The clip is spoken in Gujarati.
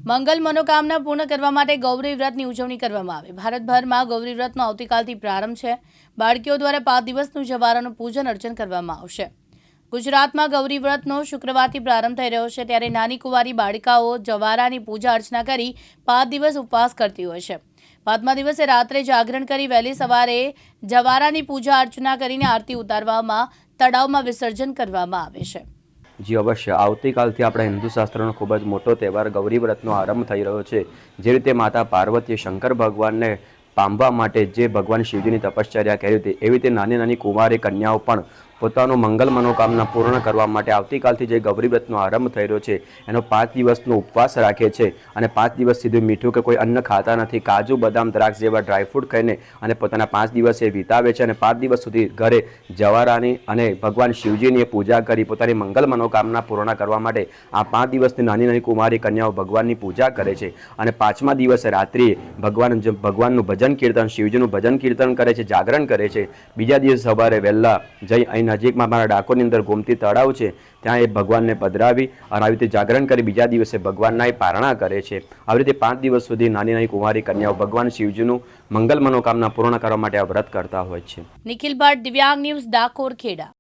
મંગલ મનોકામના પૂર્ણ કરવા માટે ગૌરી વ્રતની ઉજવણી કરવામાં આવી। ભારતભરમાં ગૌરી વ્રતનો આવતીકાલથી પ્રારંભ છે। બાળકીઓ દ્વારા 5 દિવસનું જવારાનું પૂજન અર્ચન કરવામાં આવશે। ગુજરાતમાં ગૌરી વ્રતનો શુક્રવારથી પ્રારંભ થઈ રહ્યો છે, ત્યારે નાની કુંવારી બાળિકાઓ જવારાની પૂજા અર્ચના કરી 5 દિવસ ઉપવાસ કરતી હોય છે। 5મા દિવસે રાત્રે જાગરણ કરી વહેલી સવારે જવારાની પૂજા અર્ચના કરીને આરતી ઉતારવામાં તળાવમાં વિસર્જન કરવામાં આવે છે। જી અવશ્ય, આવતીકાલથી આપણા હિન્દુ શાસ્ત્રનો ખૂબ જ મોટો તહેવાર ગૌરી વ્રતનો આરંભ થઈ રહ્યો છે। જે રીતે માતા પાર્વતીએ શંકર ભગવાનને પામવા માટે જે ભગવાન શિવજીની તપશ્ચર્યા કરી હતી, એવી રીતે નાની નાની કુંવારી કન્યાઓ પણ પોતાનું મંગલ મનોકામના પૂર્ણ કરવા માટે આવતીકાલથી જે ગૌરી વ્રતનો આરંભ થઈ રહ્યો છે એનો 5 દિવસનો ઉપવાસ રાખે છે અને 5 દિવસ સીધું મીઠું કે કોઈ અન્ન ખાતા નથી, કાજુ બદામ દ્રાક્ષ જેવા ડ્રાયફ્રૂટ ખાઈને અને પોતાના 5 દિવસ એ વિતાવે છે અને 5 દિવસ સુધી ઘરે જવારાની અને ભગવાન શિવજીની પૂજા કરી પોતાની મંગલ મનોકામના પૂર્ણ કરવા માટે આ 5 દિવસની નાની નાની કુમારી કન્યાઓ ભગવાનની પૂજા કરે છે અને 5મા દિવસે રાત્રિએ ભગવાનનું ભજન કીર્તન, શિવજીનું ભજન કીર્તન કરે છે, જાગરણ કરે છે। બીજા દિવસે સવારે વહેલા જઈ નજીકમાં મારા ડાકોરની અંદર ગોમતી તળાવ છે, ત્યાં એ ભગવાનને પધરાવી અને આવી રીતે જાગરણ કરી બીજા દિવસે ભગવાનના એ પારણા કરે છે। આવી રીતે 5 દિવસ સુધી નાની નાની કુંવારી કન્યાઓ ભગવાન શિવજીનું મંગલ મનોકામના પૂર્ણ કરવા માટે આ વ્રત કરતા હોય છે। નિખિલ ભટ્ટ, દિવ્યાંગ ન્યૂઝ, ડાકોર, ખેડા।